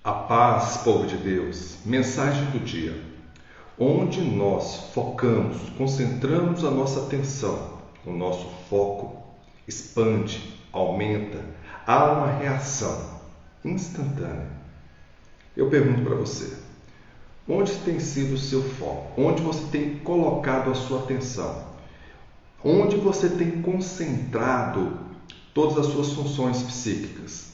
A paz, povo de Deus, mensagem do dia, onde nós focamos, concentramos a nossa atenção, o nosso foco expande, aumenta, há uma reação instantânea. Eu pergunto para você, onde tem sido o seu foco? Onde você tem colocado a sua atenção? Onde você tem concentrado todas as suas funções psíquicas?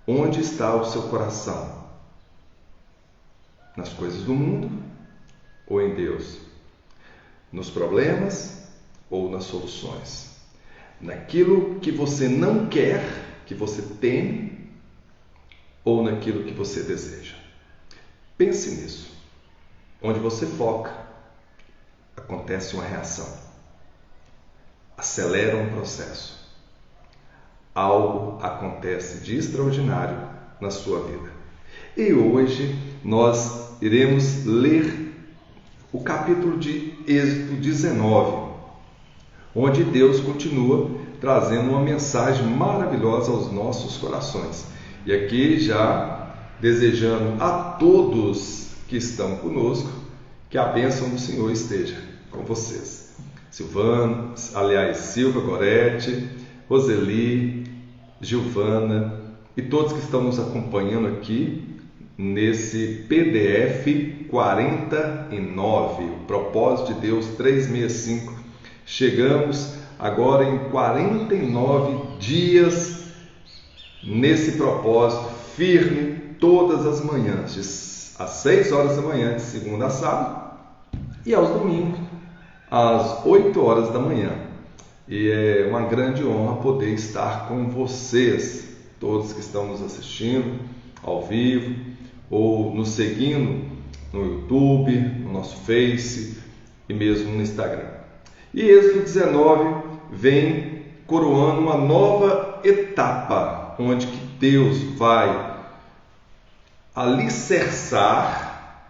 Onde está o seu coração? Nas coisas do mundo ou em Deus? Nos problemas ou nas soluções? Naquilo que você não quer, que você teme, ou naquilo que você deseja? Pense nisso. Onde você foca, acontece uma reação. Acelera um processo. Algo acontece de extraordinário na sua vida. E hoje nós iremos ler o capítulo de Êxodo 19, onde Deus continua trazendo uma mensagem maravilhosa aos nossos corações. E aqui já desejando a todos que estão conosco que a bênção do Senhor esteja com vocês. Silva Goretti, Roseli, Gilvana e todos que estão nos acompanhando aqui nesse PDF 49, o propósito de Deus 365. Chegamos agora em 49 dias nesse propósito firme, todas as manhãs, às 6 horas da manhã, de segunda a sábado, e aos domingos, às 8 horas da manhã. E é uma grande honra poder estar com vocês, todos que estão nos assistindo ao vivo ou nos seguindo no YouTube, no nosso Face e mesmo no Instagram. E Êxodo 19 vem coroando uma nova etapa, onde que Deus vai alicerçar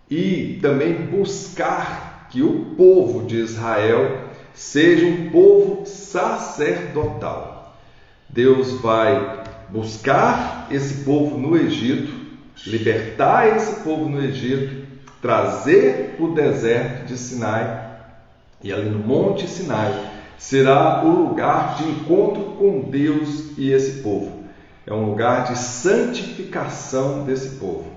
e também buscar que o povo de Israel seja um povo sacerdotal. Deus vai buscar esse povo no Egito, libertar esse povo no Egito, trazer o deserto de Sinai, e ali no Monte Sinai será o lugar de encontro com Deus e esse povo. É um lugar de santificação desse povo,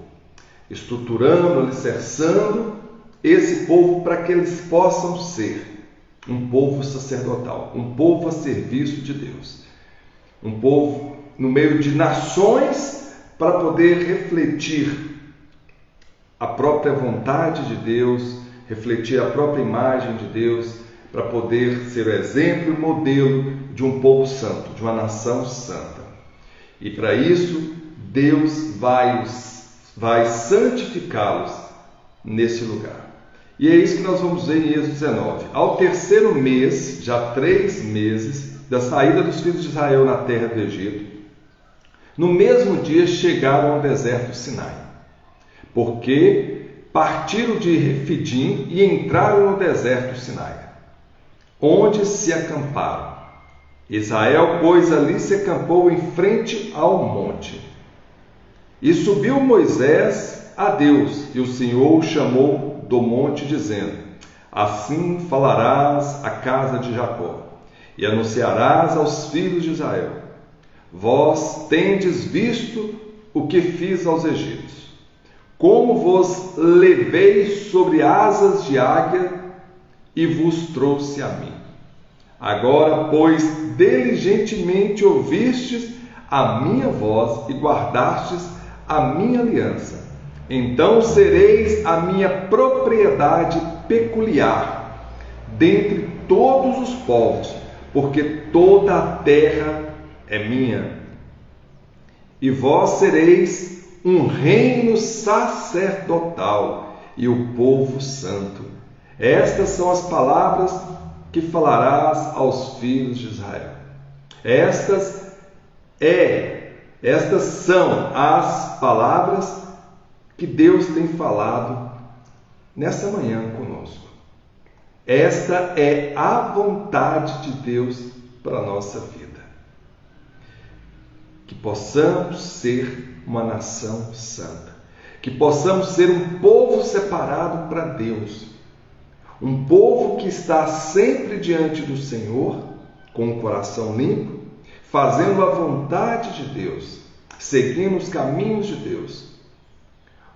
estruturando, alicerçando esse povo para que eles possam ser um povo sacerdotal, um povo a serviço de Deus, um povo no meio de nações para poder refletir a própria vontade de Deus, refletir a própria imagem de Deus, para poder ser o exemplo e modelo de um povo santo, de uma nação santa. E para isso, Deus vai santificá-los nesse lugar. E é isso que nós vamos ver em Êxodo 19. Ao terceiro mês, já 3 meses, da saída dos filhos de Israel na terra do Egito, no mesmo dia chegaram ao deserto Sinai, porque partiram de Refidim e entraram no deserto Sinai, onde se acamparam. Israel, pois, ali se acampou em frente ao monte. E subiu Moisés a Deus, e o Senhor o chamou do monte, dizendo: assim falarás à casa de Jacó, e anunciarás aos filhos de Israel: vós tendes visto o que fiz aos egípcios, como vos levei sobre asas de águia e vos trouxe a mim. Agora, pois, diligentemente ouvistes a minha voz e guardastes a minha aliança, então sereis a minha propriedade peculiar dentre todos os povos, porque toda a terra é minha. E vós sereis um reino sacerdotal e o povo santo. Estas são as palavras que falarás aos filhos de Israel. Estas são as palavras que Deus tem falado nessa manhã conosco. Esta é a vontade de Deus para a nossa vida. que possamos ser uma nação santa, que possamos ser um povo separado para Deus, um povo que está sempre diante do Senhor, com o coração limpo, fazendo a vontade de Deus, seguindo os caminhos de Deus.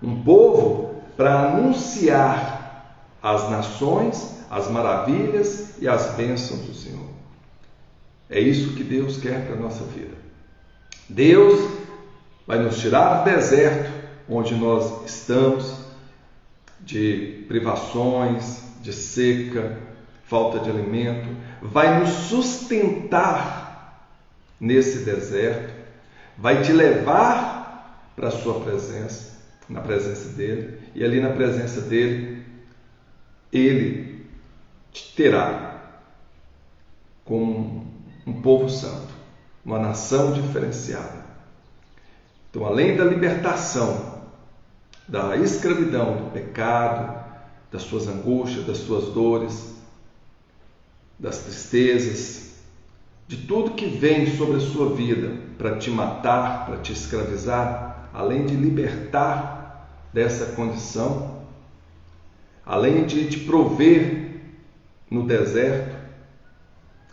Um povo para anunciar às nações as maravilhas e as bênçãos do Senhor. É isso que Deus quer para a nossa vida. Deus vai nos tirar do deserto onde nós estamos, de privações, de seca, falta de alimento, vai nos sustentar nesse deserto, vai te levar para a sua presença, na presença dele, e ali na presença dele, ele te terá como um povo santo, uma nação diferenciada. Então, além da libertação da escravidão, do pecado, das suas angústias, das suas dores, das tristezas, de tudo que vem sobre a sua vida para te matar, para te escravizar, além de libertar dessa condição, além de te prover no deserto,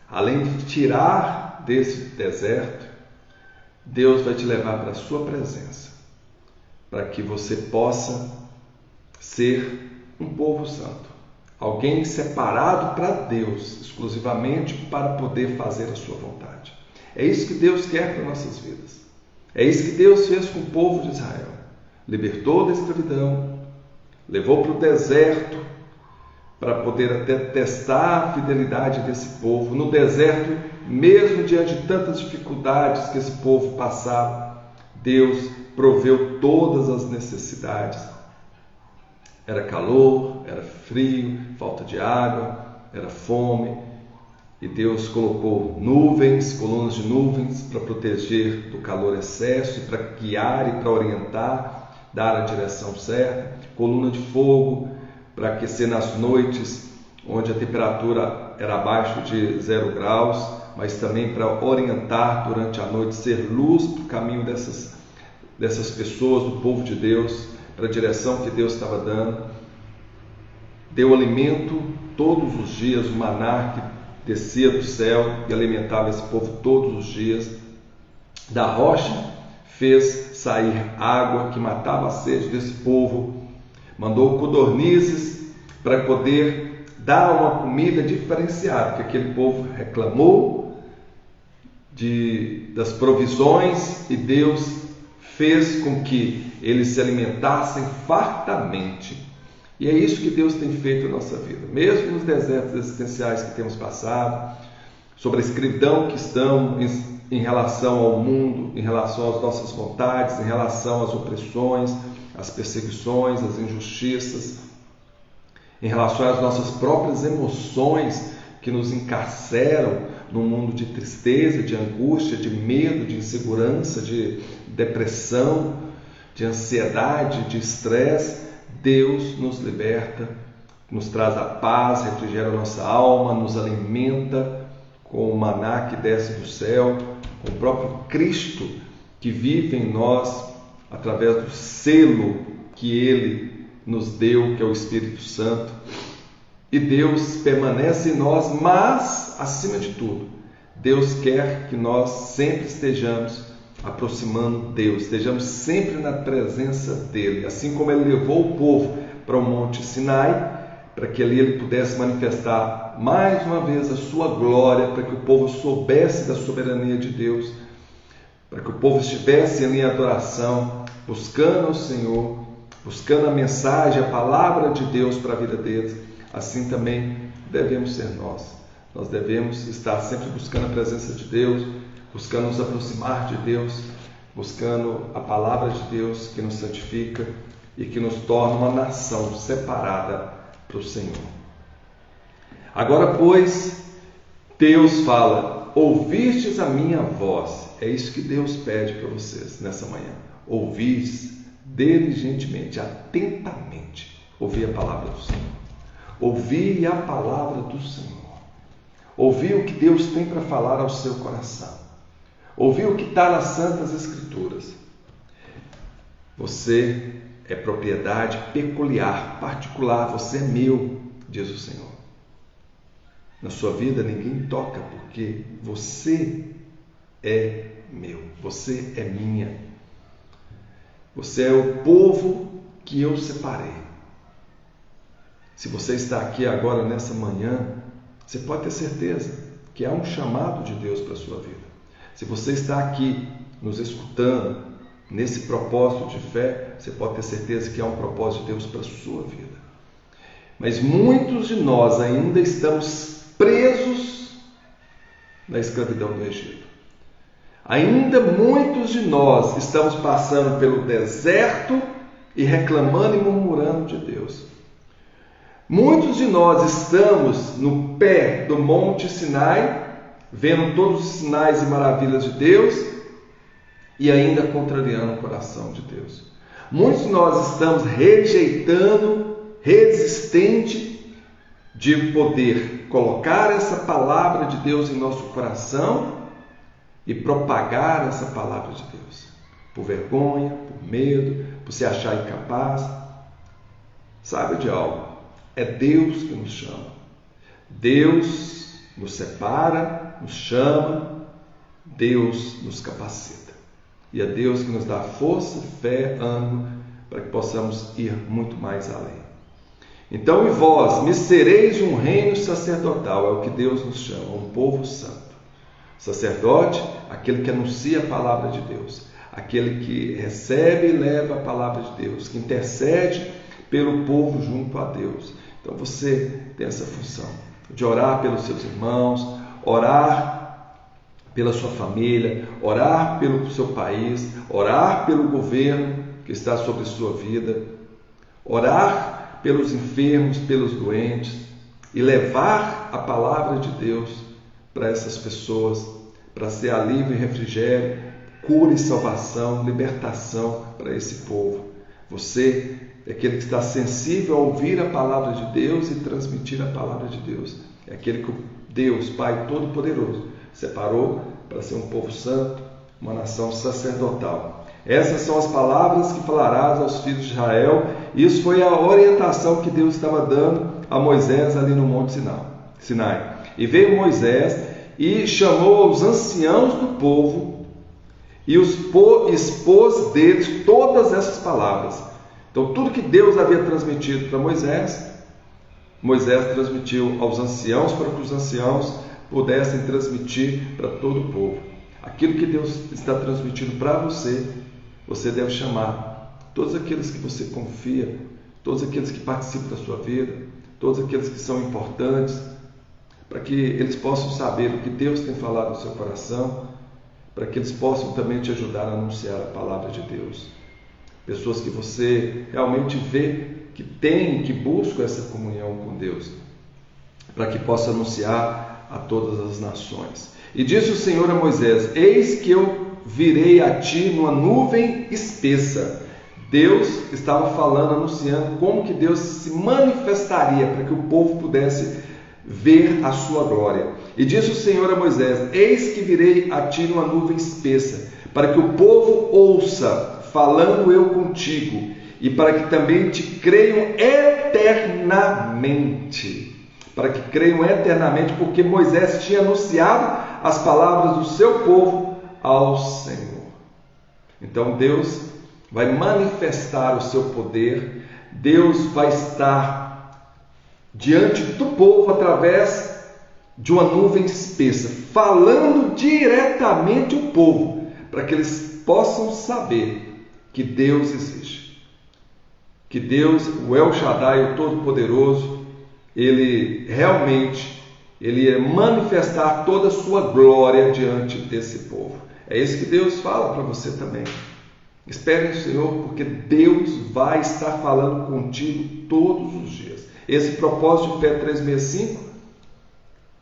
além de te tirar desse deserto, Deus vai te levar para a sua presença, para que você possa ser um povo santo, alguém separado para Deus, exclusivamente para poder fazer a sua vontade. É isso que Deus quer para nossas vidas. É isso que Deus fez com o povo de Israel. Libertou da escravidão, levou para o deserto para poder até testar a fidelidade desse povo. No deserto, mesmo diante de tantas dificuldades que esse povo passava, Deus proveu todas as necessidades. Era calor, era frio, falta de água, era fome. E Deus colocou nuvens, colunas de nuvens para proteger do calor excesso, para guiar e para orientar, dar a direção certa. Coluna de fogo para aquecer nas noites, onde a temperatura era abaixo de 0 graus, mas também para orientar durante a noite, ser luz para o caminho dessas pessoas, do povo de Deus, para a direção que Deus estava dando. Deu alimento todos os dias, o maná que descia do céu e alimentava esse povo todos os dias. Da rocha fez sair água que matava a sede desse povo. Mandou codornizes para poder dar uma comida diferenciada, porque aquele povo reclamou das provisões e Deus fez com que eles se alimentassem fartamente. E é isso que Deus tem feito na nossa vida, mesmo nos desertos existenciais que temos passado, sobre a escravidão que estamos em relação ao mundo, em relação às nossas vontades, em relação às opressões, às perseguições, às injustiças, em relação às nossas próprias emoções que nos encarceram num mundo de tristeza, de angústia, de medo, de insegurança, de depressão, de ansiedade, de estresse. Deus nos liberta, nos traz a paz, refrigera a nossa alma, nos alimenta com o maná que desce do céu, com o próprio Cristo que vive em nós através do selo que Ele nos deu, que é o Espírito Santo. E Deus permanece em nós, mas, acima de tudo, Deus quer que nós sempre estejamos aproximando Deus, estejamos sempre na presença dEle, assim como Ele levou o povo para o Monte Sinai, para que ali Ele pudesse manifestar mais uma vez a sua glória, para que o povo soubesse da soberania de Deus, para que o povo estivesse ali em adoração, buscando o Senhor, buscando a mensagem, a palavra de Deus para a vida deles. Assim também devemos ser nós. Nós devemos estar sempre buscando a presença de Deus, buscando nos aproximar de Deus, buscando a palavra de Deus que nos santifica e que nos torna uma nação separada para o Senhor. Agora, pois, Deus fala: ouvistes a minha voz. É isso que Deus pede para vocês nessa manhã. Ouvis diligentemente, atentamente, ouvir a palavra do Senhor. Ouvir a palavra do Senhor. Ouvir o que Deus tem para falar ao seu coração. ouvir o que está nas Santas Escrituras. Você é propriedade peculiar, particular, você é meu, diz o Senhor. Na sua vida ninguém toca, porque você é meu, você é minha. Você é o povo que eu separei. Se você está aqui agora nessa manhã, você pode ter certeza que há um chamado de Deus para a sua vida. Se você está aqui nos escutando, nesse propósito de fé, você pode ter certeza que há um propósito de Deus para a sua vida. Mas muitos de nós ainda estamos presos na escravidão do Egito. Ainda muitos de nós estamos passando pelo deserto e reclamando e murmurando de Deus. Muitos de nós estamos no pé do Monte Sinai, vendo todos os sinais e maravilhas de Deus e ainda contrariando o coração de Deus. Muitos de nós estamos rejeitando, resistente de poder colocar essa palavra de Deus em nosso coração e propagar essa palavra de Deus. Por vergonha, por medo, por se achar incapaz. Sabe de algo? É Deus que nos chama. Deus nos separa, nos chama, Deus nos capacita. E é Deus que nos dá força, fé, ânimo, para que possamos ir muito mais além. Então, e vós, me sereis um reino sacerdotal, é o que Deus nos chama, um povo santo. Sacerdote, aquele que anuncia a palavra de Deus, aquele que recebe e leva a palavra de Deus, que intercede pelo povo junto a Deus. Então você tem essa função de orar pelos seus irmãos, orar pela sua família, orar pelo seu país, orar pelo governo que está sobre sua vida, orar pelos enfermos, pelos doentes e levar a palavra de Deus para essas pessoas, para ser alívio e refrigério, cura e salvação, libertação para esse povo. Você é aquele que está sensível a ouvir a palavra de Deus e transmitir a palavra de Deus. É aquele que Deus, Pai Todo-Poderoso, separou para ser um povo santo, uma nação sacerdotal. Essas são as palavras que falarás aos filhos de Israel. Isso foi a orientação que Deus estava dando a Moisés ali no Monte Sinai. E veio Moisés e chamou os anciãos do povo e expôs deles todas essas palavras. Então, tudo que Deus havia transmitido para Moisés, Moisés transmitiu aos anciãos para que os anciãos pudessem transmitir para todo o povo. Aquilo que Deus está transmitindo para você, você deve chamar todos aqueles que você confia, todos aqueles que participam da sua vida, todos aqueles que são importantes, para que eles possam saber o que Deus tem falado no seu coração, para que eles possam também te ajudar a anunciar a palavra de Deus. Pessoas que você realmente vê que tem, que buscam essa comunhão com Deus, para que possa anunciar a todas as nações. E disse o Senhor a Moisés: eis que eu virei a ti numa nuvem espessa. Deus estava falando, anunciando como que Deus se manifestaria para que o povo pudesse ver a sua glória. E disse o Senhor a Moisés: eis que virei a ti numa nuvem espessa, para que o povo ouça, falando eu contigo, e para que também te creiam eternamente. Para que creiam eternamente, porque Moisés tinha anunciado as palavras do seu povo ao Senhor. Então Deus vai manifestar o seu poder, Deus vai estar diante do povo através de uma nuvem espessa, falando diretamente ao povo, para que eles possam saber que Deus existe, que Deus, o El Shaddai, o Todo-Poderoso, Ele realmente ia manifestar toda a sua glória diante desse povo. É isso que Deus fala para você também. Espere no Senhor, porque Deus vai estar falando contigo todos os dias. Esse propósito de Fé 365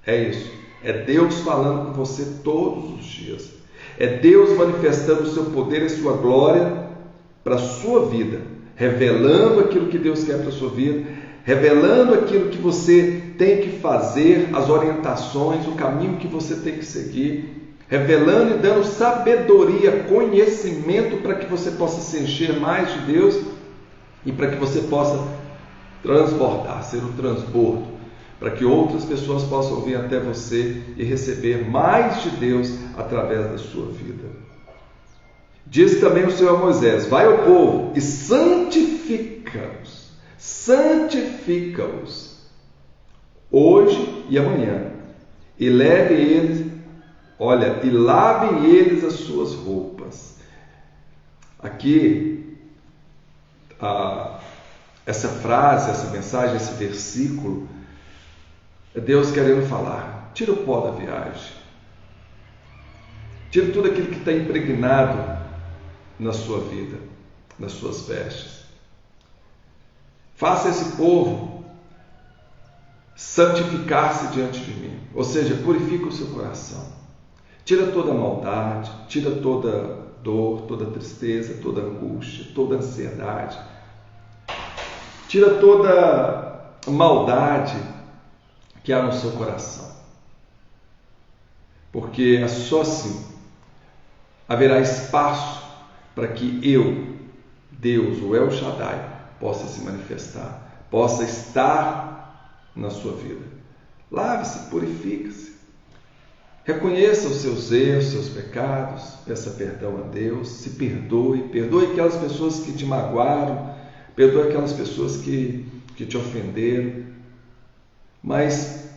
é isso. É Deus falando com você todos os dias. É Deus manifestando o seu poder e sua glória para a sua vida, revelando aquilo que Deus quer para a sua vida, revelando aquilo que você tem que fazer, as orientações, o caminho que você tem que seguir, revelando e dando sabedoria, conhecimento para que você possa se encher mais de Deus e para que você possa transbordar, ser o transbordo, para que outras pessoas possam vir até você e receber mais de Deus através da sua vida. Diz também o Senhor a Moisés: vai ao povo e santifica-os, hoje e amanhã, e leve eles, e lavem eles as suas roupas. Aqui, essa frase, essa mensagem, esse versículo, é Deus querendo falar: tira o pó da viagem, tira tudo aquilo que está impregnado na sua vida, nas suas vestes. Faça esse povo santificar-se diante de mim, ou seja, purifica o seu coração. Tira toda a maldade, tira toda dor, toda tristeza, toda angústia, toda ansiedade. Tira toda a maldade que há no seu coração. Porque é só assim haverá espaço para que eu, Deus, o El Shaddai, possa se manifestar, possa estar na sua vida. Lave-se, purifique-se. Reconheça os seus erros, seus pecados, peça perdão a Deus, se perdoe, perdoe aquelas pessoas que te magoaram, perdoe aquelas pessoas que te ofenderam, mas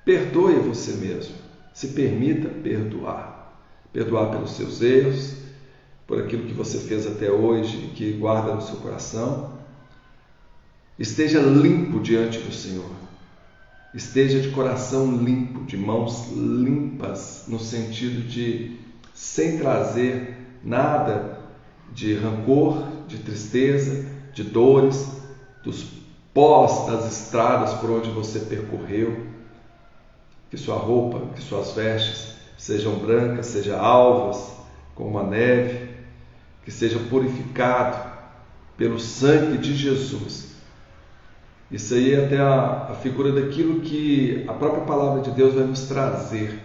perdoe você mesmo, se permita perdoar pelos seus erros, por aquilo que você fez até hoje, que guarda no seu coração. Esteja limpo diante do Senhor. Esteja de coração limpo, de mãos limpas, no sentido de sem trazer nada de rancor, de tristeza, de dores, dos pós das estradas por onde você percorreu. Que sua roupa, que suas vestes sejam brancas, sejam alvas como a neve, que seja purificado pelo sangue de Jesus. Isso aí é até a figura daquilo que a própria palavra de Deus vai nos trazer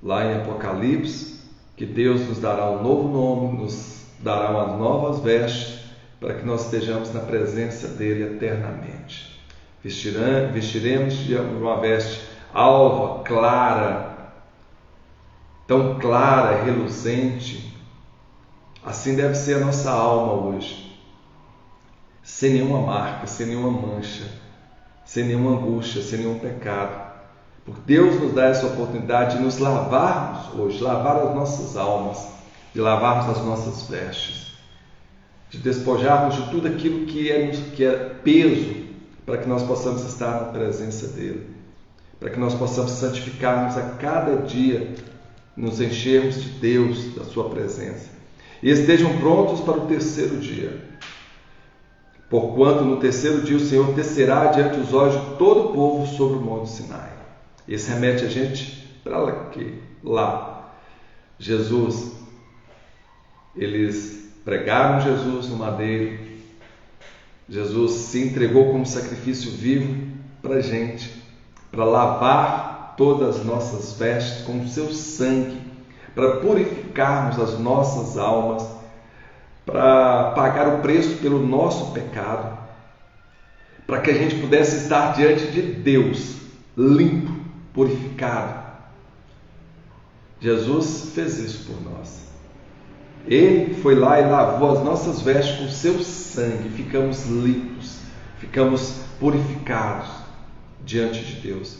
lá em Apocalipse, que Deus nos dará um novo nome, nos dará umas novas vestes, para que nós estejamos na presença dele eternamente. Vestiremos de uma veste alva, clara, tão clara, reluzente. Assim deve ser a nossa alma hoje, sem nenhuma marca, sem nenhuma mancha, sem nenhuma angústia, sem nenhum pecado. Porque Deus nos dá essa oportunidade de nos lavarmos hoje, lavar as nossas almas, de lavarmos as nossas vestes, de despojarmos de tudo aquilo que é peso, para que nós possamos estar na presença dele, para que nós possamos santificarmos a cada dia, nos enchermos de Deus, da sua presença, e estejam prontos para o terceiro dia. Porquanto no terceiro dia o Senhor descerá diante dos olhos de todo o povo sobre o monte Sinai. Isso remete a gente para lá. Jesus, eles pregaram Jesus no madeiro. Jesus se entregou como sacrifício vivo para a gente, para lavar todas as nossas vestes com o seu sangue, para purificarmos as nossas almas, para pagar o preço pelo nosso pecado, para que a gente pudesse estar diante de Deus, limpo, purificado. Jesus fez isso por nós. Ele foi lá e lavou as nossas vestes com o seu sangue. Ficamos limpos, ficamos purificados diante de Deus.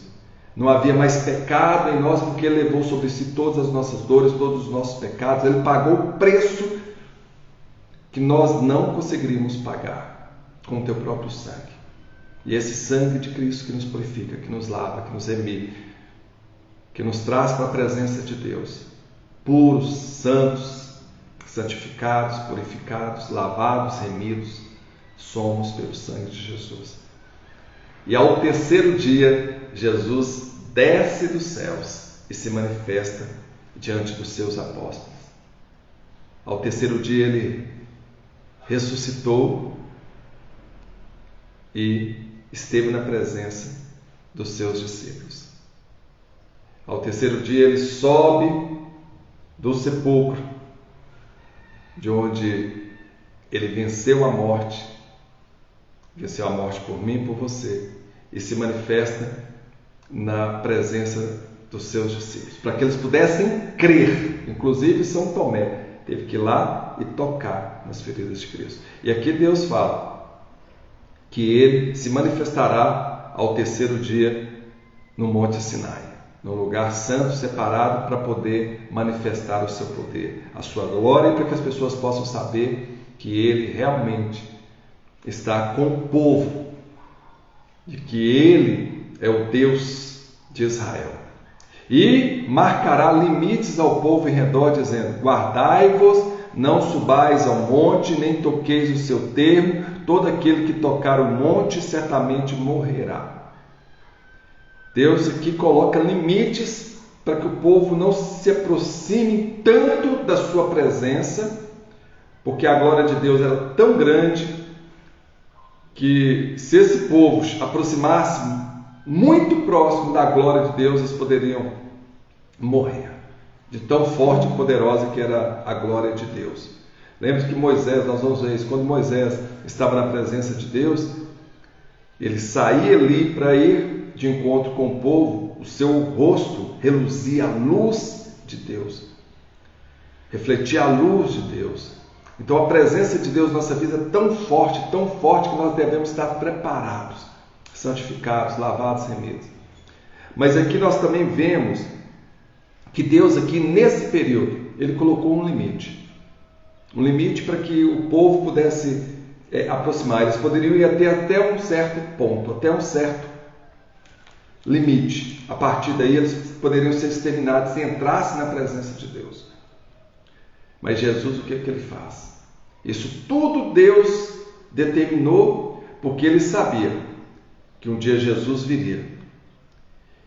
Não havia mais pecado em nós, porque Ele levou sobre si todas as nossas dores, todos os nossos pecados. Ele pagou o preço que nós não conseguiríamos pagar com o teu próprio sangue. E esse sangue de Cristo que nos purifica, que nos lava, que nos remide, que nos traz para a presença de Deus, puros, santos, santificados, purificados, lavados, remidos, somos pelo sangue de Jesus. E ao terceiro dia, Jesus desce dos céus e se manifesta diante dos seus apóstolos. Ao terceiro dia ele ressuscitou e esteve na presença dos seus discípulos. Ao terceiro dia ele sobe do sepulcro, de onde ele venceu a morte por mim e por você, e se manifesta na presença dos seus discípulos, para que eles pudessem crer. Inclusive São Tomé teve que ir lá e tocar nas feridas de Cristo. E aqui Deus fala que ele se manifestará ao terceiro dia no Monte Sinai, num lugar santo, separado, para poder manifestar o seu poder, a sua glória, para que as pessoas possam saber que ele realmente está com o povo, de que ele é o Deus de Israel. E marcará limites ao povo em redor, dizendo: guardai-vos, não subais ao monte, nem toqueis o seu termo, todo aquele que tocar o monte certamente morrerá. Deus aqui coloca limites para que o povo não se aproxime tanto da sua presença, porque a glória de Deus era tão grande que, se esse povo aproximasse muito próximo da glória de Deus, eles poderiam morrer, de tão forte e poderosa que era a glória de Deus. Lembre-se que Moisés, nós vamos ver isso, quando Moisés estava na presença de Deus, ele saía ali para ir de encontro com o povo, o seu rosto reluzia a luz de Deus, refletia a luz de Deus. Então a presença de Deus na nossa vida é tão forte que nós devemos estar preparados, santificados, lavados, remidos. Mas aqui nós também vemos que Deus aqui nesse período, ele colocou um limite para que o povo pudesse aproximar. Eles poderiam ir até um certo ponto, até um certo limite. A partir daí eles poderiam ser exterminados se entrassem na presença de Deus. Mas Jesus, o que é que ele faz? Isso tudo Deus determinou, porque ele sabia que um dia Jesus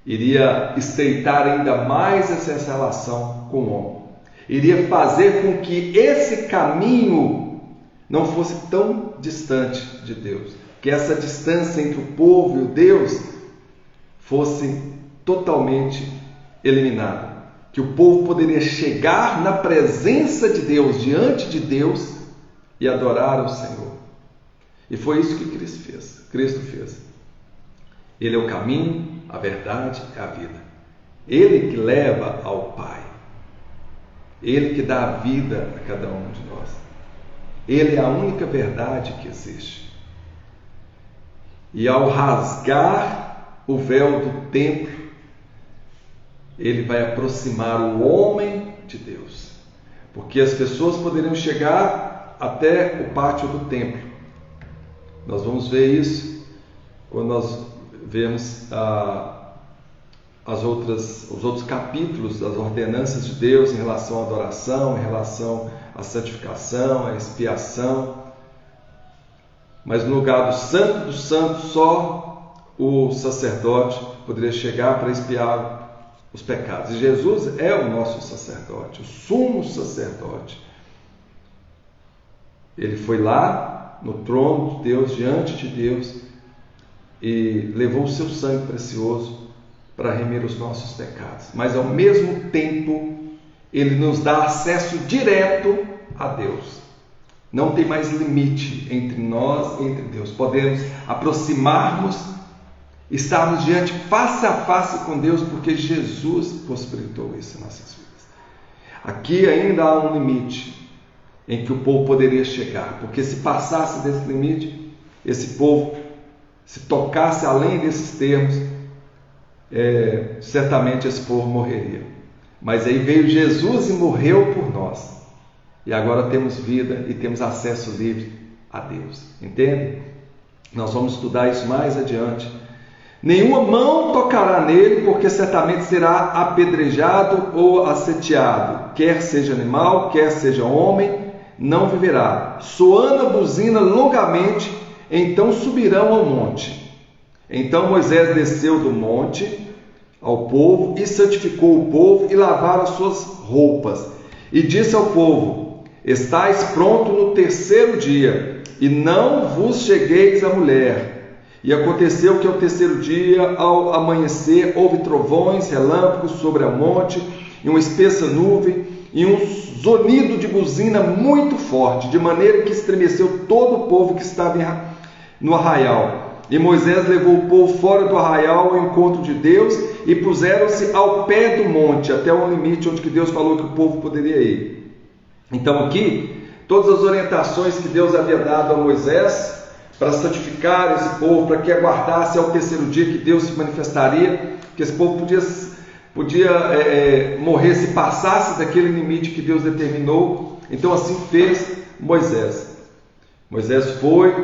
iria estreitar ainda mais essa relação com o homem, iria fazer com que esse caminho não fosse tão distante de Deus, que essa distância entre o povo e o Deus fosse totalmente eliminada, que o povo poderia chegar na presença de Deus, diante de Deus, e adorar o Senhor. E foi isso que Cristo fez. Ele é o caminho, a verdade e a vida. Ele que leva ao Pai. Ele que dá a vida a cada um de nós. Ele é a única verdade que existe. E ao rasgar o véu do templo, ele vai aproximar o homem de Deus. Porque as pessoas poderiam chegar até o pátio do templo. Nós vamos ver isso quando nós vemos os outros capítulos das ordenanças de Deus em relação à adoração, em relação à santificação, à expiação. Mas no lugar do Santo dos Santos, só o sacerdote poderia chegar para expiar os pecados. E Jesus é o nosso sacerdote, o sumo sacerdote. Ele foi lá no trono de Deus, diante de Deus, e levou o seu sangue precioso para remir os nossos pecados. Mas ao mesmo tempo, ele nos dá acesso direto a Deus. Não tem mais limite entre nós e entre Deus. Podemos aproximar-nos, estarmos diante face a face com Deus, porque Jesus possibilitou isso em nossas vidas. Aqui ainda há um limite em que o povo poderia chegar, porque se passasse desse limite, esse povo, se tocasse além desses termos, certamente esse povo morreria. Mas aí veio Jesus e morreu por nós. E agora temos vida e temos acesso livre a Deus. Entende? Nós vamos estudar isso mais adiante. Nenhuma mão tocará nele, porque certamente será apedrejado ou asseteado. Quer seja animal, quer seja homem, não viverá. Soando a buzina longamente, então subirão ao monte. Então Moisés desceu do monte ao povo e santificou o povo e lavaram as suas roupas. E disse ao povo: estais pronto no terceiro dia, e não vos chegueis à mulher, E aconteceu que ao terceiro dia, ao amanhecer, houve trovões, relâmpagos sobre o monte, e uma espessa nuvem, e um zunido de buzina muito forte, de maneira que estremeceu todo o povo que estava no arraial. E Moisés levou o povo fora do arraial ao encontro de Deus, e puseram-se ao pé do monte, até o limite onde que Deus falou que o povo poderia ir. Então aqui, todas as orientações que Deus havia dado a Moisés, para santificar esse povo, para que aguardasse ao terceiro dia que Deus se manifestaria, que esse povo podia morrer se passasse daquele limite que Deus determinou. Então assim fez Moisés. Moisés foi,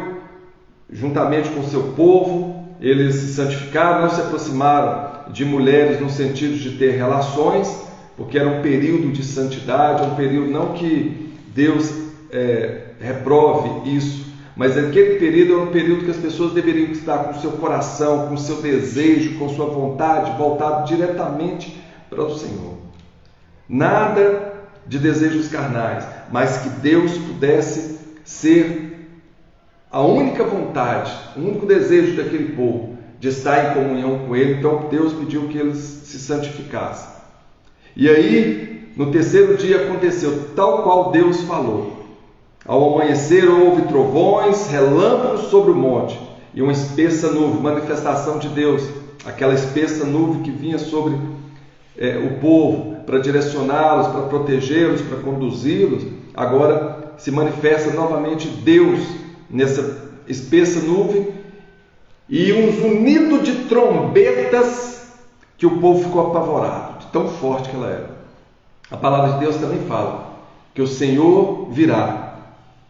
juntamente com o seu povo, eles se santificaram, não se aproximaram de mulheres no sentido de ter relações, porque era um período de santidade, um período não que Deus reprove isso, mas aquele período era um período que as pessoas deveriam estar com o seu coração, com o seu desejo, com sua vontade, voltado diretamente para o Senhor. Nada de desejos carnais, mas que Deus pudesse ser a única vontade, o único desejo daquele povo, de estar em comunhão com Ele. Então Deus pediu que eles se santificassem. E aí, no terceiro dia aconteceu tal qual Deus falou. Ao amanhecer houve trovões, relâmpagos sobre o monte e uma espessa nuvem, manifestação de Deus, aquela espessa nuvem que vinha sobre o povo para direcioná-los, para protegê-los, para conduzi-los. Agora se manifesta novamente Deus nessa espessa nuvem e um zunido de trombetas que o povo ficou apavorado, de tão forte que ela era. A palavra de Deus também fala que o Senhor virá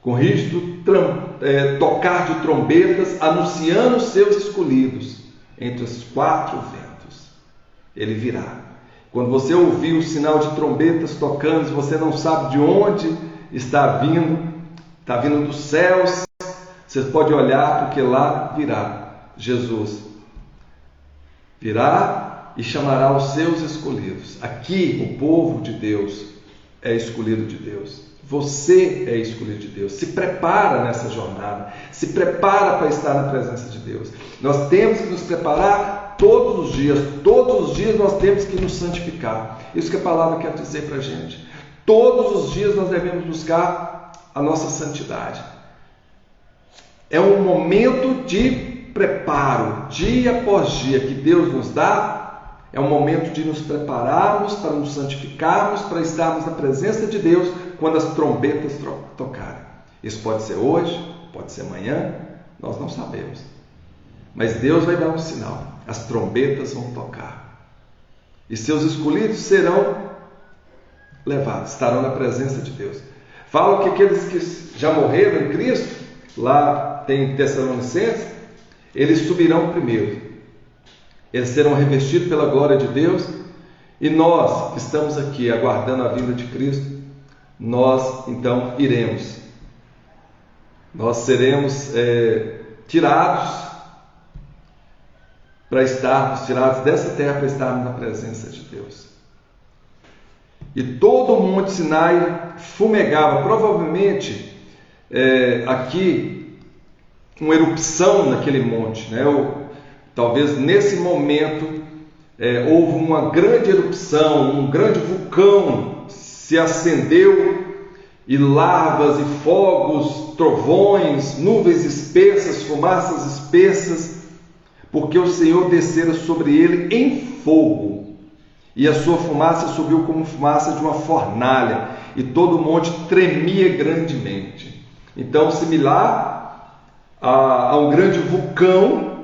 com rígido tocar de trombetas, anunciando os seus escolhidos entre os quatro ventos. Ele virá. Quando você ouvir o sinal de trombetas tocando, se você não sabe de onde está vindo dos céus, você pode olhar, porque lá virá Jesus. Virá e chamará os seus escolhidos. Aqui o povo de Deus é escolhido de Deus. Você é escolhido de Deus. Se prepara nessa jornada. Se prepara para estar na presença de Deus. Nós temos que nos preparar todos os dias. Todos os dias nós temos que nos santificar. Isso que a palavra quer dizer para a gente. Todos os dias nós devemos buscar a nossa santidade. É um momento de preparo, dia após dia, que Deus nos dá. É um momento de nos prepararmos para nos santificarmos, para estarmos na presença de Deus quando as trombetas tocarem. Isso pode ser hoje, pode ser amanhã, nós não sabemos. Mas Deus vai dar um sinal. As trombetas vão tocar. E seus escolhidos serão levados, estarão na presença de Deus. Fala que aqueles que já morreram em Cristo, lá tem em Tessalonicenses, eles subirão primeiro. Eles serão revestidos pela glória de Deus. E nós que estamos aqui aguardando a vinda de Cristo, nós então iremos. Nós seremos tirados dessa terra para estarmos na presença de Deus. E todo o monte Sinai fumegava. Provavelmente aqui uma erupção naquele monte, né? Talvez nesse momento houve uma grande erupção, um grande vulcão se acendeu, e lavas e fogos, trovões, nuvens espessas, fumaças espessas, porque o Senhor descera sobre ele em fogo, e a sua fumaça subiu como fumaça de uma fornalha, e todo o monte tremia grandemente. Então, similar a um grande vulcão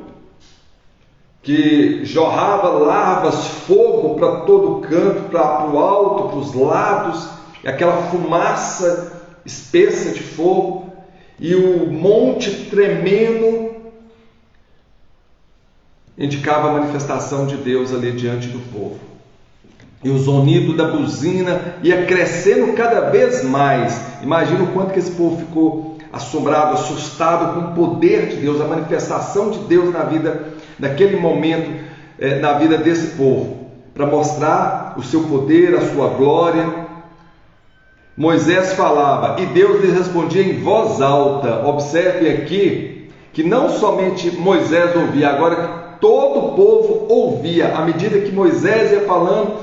que jorrava lavas, fogo para todo canto, para o alto, para os lados, aquela fumaça espessa de fogo, e o monte tremendo indicava a manifestação de Deus ali diante do povo. E o zunido da buzina ia crescendo cada vez mais. Imagina o quanto que esse povo ficou assombrado, assustado com o poder de Deus, a manifestação de Deus na vida, naquele momento, na vida desse povo, para mostrar o seu poder, a sua glória. Moisés falava e Deus lhe respondia em voz alta. Observe aqui que não somente Moisés ouvia, agora que todo o povo ouvia. À medida que Moisés ia falando,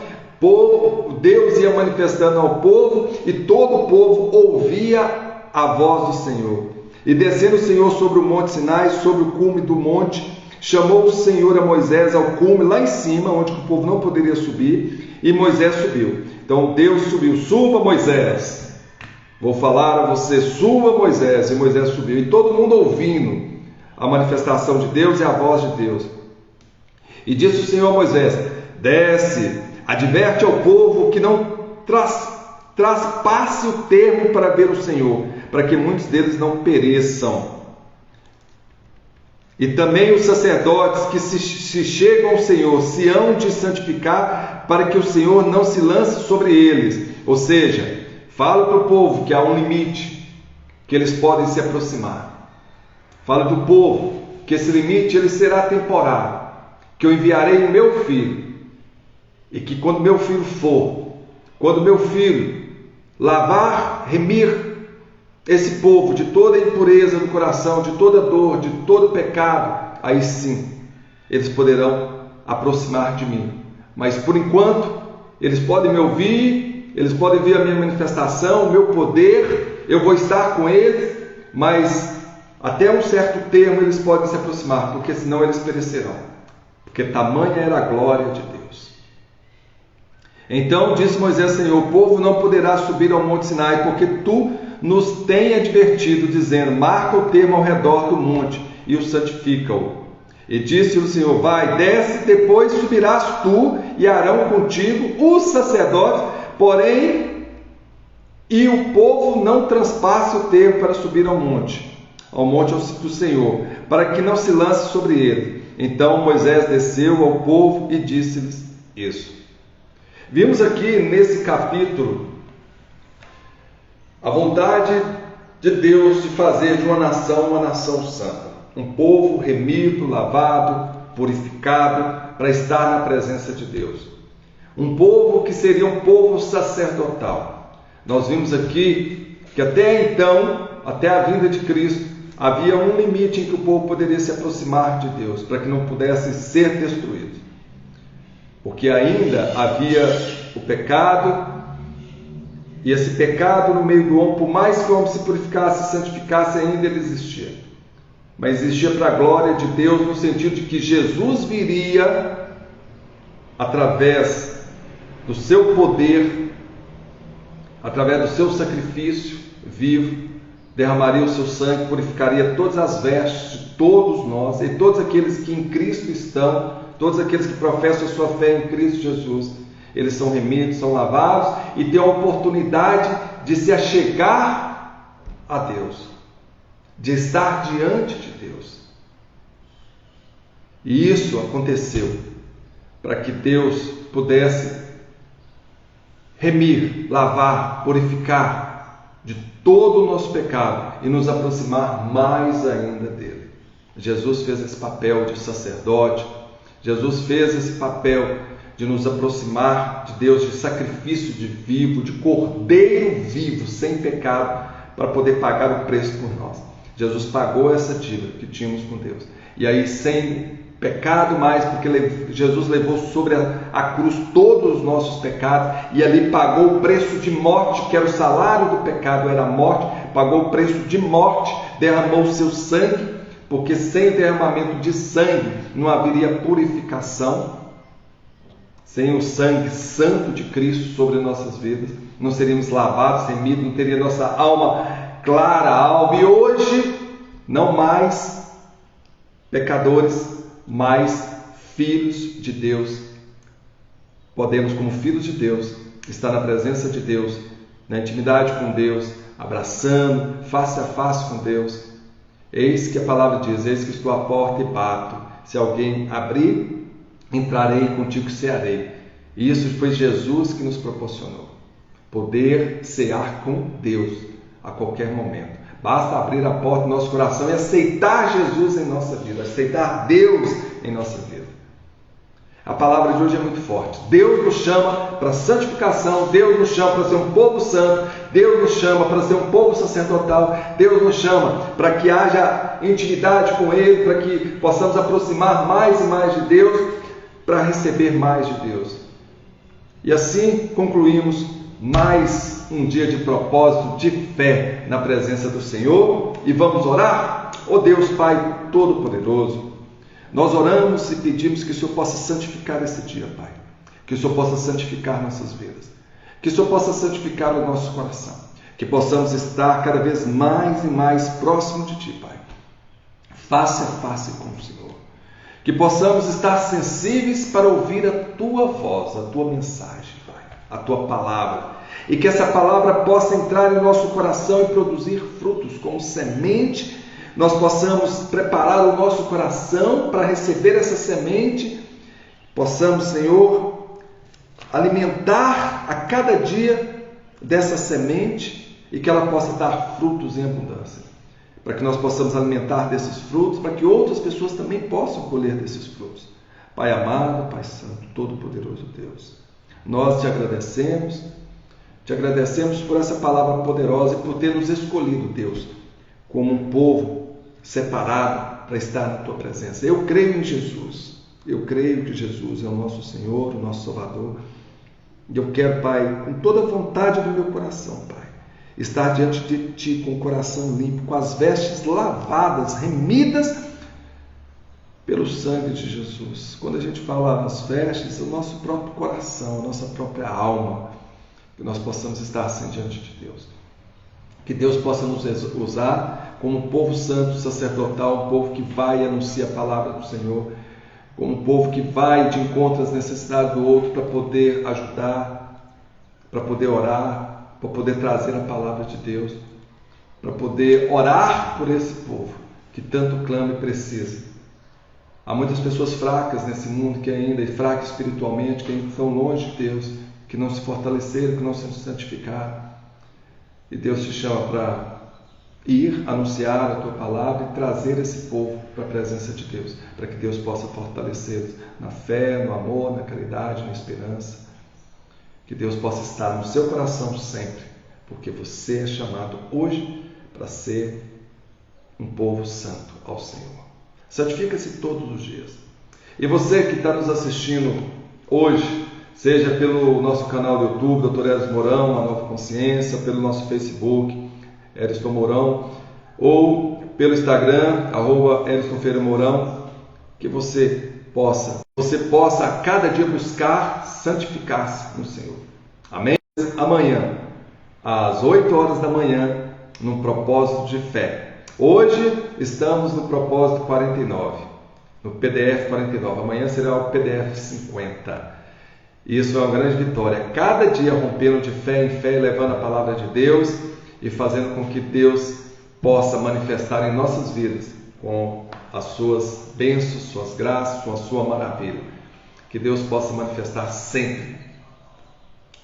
Deus ia manifestando ao povo e todo o povo ouvia a voz do Senhor. E descendo o Senhor sobre o monte Sinai, sobre o cume do monte, chamou o Senhor a Moisés ao cume, lá em cima, onde o povo não poderia subir, e Moisés subiu. Então Deus subiu: suba, Moisés, vou falar a você, suba, Moisés. E Moisés subiu, e todo mundo ouvindo a manifestação de Deus e a voz de Deus. E disse o Senhor a Moisés: desce, adverte ao povo que não traspasse o termo para ver o Senhor, para que muitos deles não pereçam. E também os sacerdotes que se chegam ao Senhor se hão de santificar, para que o Senhor não se lance sobre eles. Ou seja, fala para o povo que há um limite, que eles podem se aproximar. Fala do povo que esse limite ele será temporário, que eu enviarei o meu filho, e que quando meu filho for, quando meu filho lavar, remir esse povo de toda a impureza do coração, de toda dor, de todo pecado, aí sim eles poderão aproximar de mim. Mas por enquanto eles podem me ouvir, eles podem ver a minha manifestação, o meu poder, eu vou estar com eles, mas até um certo termo eles podem se aproximar, porque senão eles perecerão, porque tamanha era a glória de Deus. Então disse Moisés: Senhor, o povo não poderá subir ao monte Sinai, porque tu nos tem advertido, dizendo: marca o termo ao redor do monte e o santifica-o. E disse o Senhor: vai, desce, depois subirás tu e Arão contigo, os sacerdotes, porém, e o povo não transpasse o termo para subir ao monte do Senhor, para que não se lance sobre ele. Então Moisés desceu ao povo e disse-lhes isso. Vimos aqui nesse capítulo a vontade de Deus de fazer de uma nação santa, um povo remido, lavado, purificado, para estar na presença de Deus. Um povo que seria um povo sacerdotal. Nós vimos aqui que até então, até a vinda de Cristo, havia um limite em que o povo poderia se aproximar de Deus, para que não pudesse ser destruído. Porque ainda havia o pecado, e esse pecado no meio do homem, por mais que o homem se purificasse e santificasse, ainda ele existia. Mas existia para a glória de Deus, no sentido de que Jesus viria através do seu poder, através do seu sacrifício vivo, derramaria o seu sangue, purificaria todas as vestes de todos nós, e todos aqueles que em Cristo estão, todos aqueles que professam a sua fé em Cristo Jesus, eles são remidos, são lavados e têm a oportunidade de se achegar a Deus, de estar diante de Deus. E isso aconteceu para que Deus pudesse remir, lavar, purificar de todo o nosso pecado e nos aproximar mais ainda dele. Jesus fez esse papel de sacerdote, Jesus fez esse papel de nos aproximar de Deus, de sacrifício de vivo, de cordeiro vivo, sem pecado, para poder pagar o preço por nós. Jesus pagou essa dívida que tínhamos com Deus. E aí, sem pecado mais, porque Jesus levou sobre a cruz todos os nossos pecados, e ali pagou o preço de morte, que era o salário do pecado, era a morte, pagou o preço de morte, derramou o seu sangue, porque sem derramamento de sangue não haveria purificação. Sem o sangue santo de Cristo sobre nossas vidas, não seríamos lavados, remidos, não teria nossa alma clara, alva. E hoje, não mais pecadores, mas filhos de Deus. Podemos, como filhos de Deus, estar na presença de Deus, na intimidade com Deus, abraçando, face a face com Deus. Eis que a palavra diz: eis que estou à porta e bato. Se alguém abrir, entrarei contigo e cearei. E isso foi Jesus que nos proporcionou. Poder cear com Deus a qualquer momento. Basta abrir a porta do nosso coração e aceitar Jesus em nossa vida, aceitar Deus em nossa vida. A palavra de hoje é muito forte. Deus nos chama para santificação, Deus nos chama para ser um povo santo, Deus nos chama para ser um povo sacerdotal, Deus nos chama para que haja intimidade com Ele, para que possamos aproximar mais e mais de Deus, para receber mais de Deus. E assim concluímos mais um dia de propósito, de fé na presença do Senhor. E vamos orar? Ó Deus Pai Todo-Poderoso, nós oramos e pedimos que o Senhor possa santificar esse dia, Pai. Que o Senhor possa santificar nossas vidas. Que o Senhor possa santificar o nosso coração. Que possamos estar cada vez mais e mais próximo de Ti, Pai. Face a face com o Senhor. Que possamos estar sensíveis para ouvir a Tua voz, a Tua mensagem, Pai. A Tua palavra. E que essa palavra possa entrar em nosso coração e produzir frutos como semente. Nós possamos preparar o nosso coração para receber essa semente, possamos, Senhor, alimentar a cada dia dessa semente e que ela possa dar frutos em abundância, para que nós possamos alimentar desses frutos, para que outras pessoas também possam colher desses frutos. Pai amado, Pai santo, todo-poderoso Deus, nós te agradecemos por essa palavra poderosa e por ter nos escolhido, Deus, como um povo separado para estar na Tua presença. Eu creio em Jesus. Eu creio que Jesus é o nosso Senhor, o nosso Salvador. E eu quero, Pai, com toda a vontade do meu coração, Pai, estar diante de Ti com o coração limpo, com as vestes lavadas, remidas pelo sangue de Jesus. Quando a gente fala nas vestes, é o nosso próprio coração, a nossa própria alma, que nós possamos estar assim diante de Deus. Que Deus possa nos usar como um povo santo, sacerdotal, um povo que vai e anuncia a palavra do Senhor, como um povo que vai de encontro às necessidades do outro para poder ajudar, para poder orar, para poder trazer a palavra de Deus, para poder orar por esse povo que tanto clama e precisa. Há muitas pessoas fracas nesse mundo que ainda, e fracas espiritualmente, que ainda estão longe de Deus, que não se fortaleceram, que não se santificaram. E Deus te chama para ir, anunciar a Tua palavra e trazer esse povo para a presença de Deus, para que Deus possa fortalecê-los na fé, no amor, na caridade, na esperança. Que Deus possa estar no seu coração sempre, porque você é chamado hoje para ser um povo santo ao Senhor. Santifica-se todos os dias. E você que está nos assistindo hoje, seja pelo nosso canal do YouTube, Dr. Eriston Mourão, Uma Nova Consciência, pelo nosso Facebook, Eriston Mourão, ou pelo Instagram, @EristonFerreiraMourão, que você possa a cada dia buscar santificar-se no Senhor. Amém? Amanhã, às 8 horas da manhã, num propósito de fé. Hoje estamos no propósito 49, no PDF 49. Amanhã será o PDF 50. Isso é uma grande vitória. Cada dia rompendo de fé em fé, levando a palavra de Deus e fazendo com que Deus possa manifestar em nossas vidas com as suas bênçãos, suas graças, com a sua maravilha. Que Deus possa manifestar sempre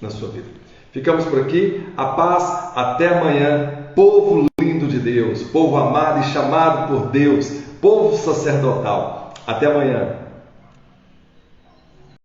na sua vida. Ficamos por aqui. A paz. Até amanhã. Povo lindo de Deus, povo amado e chamado por Deus, povo sacerdotal. Até amanhã.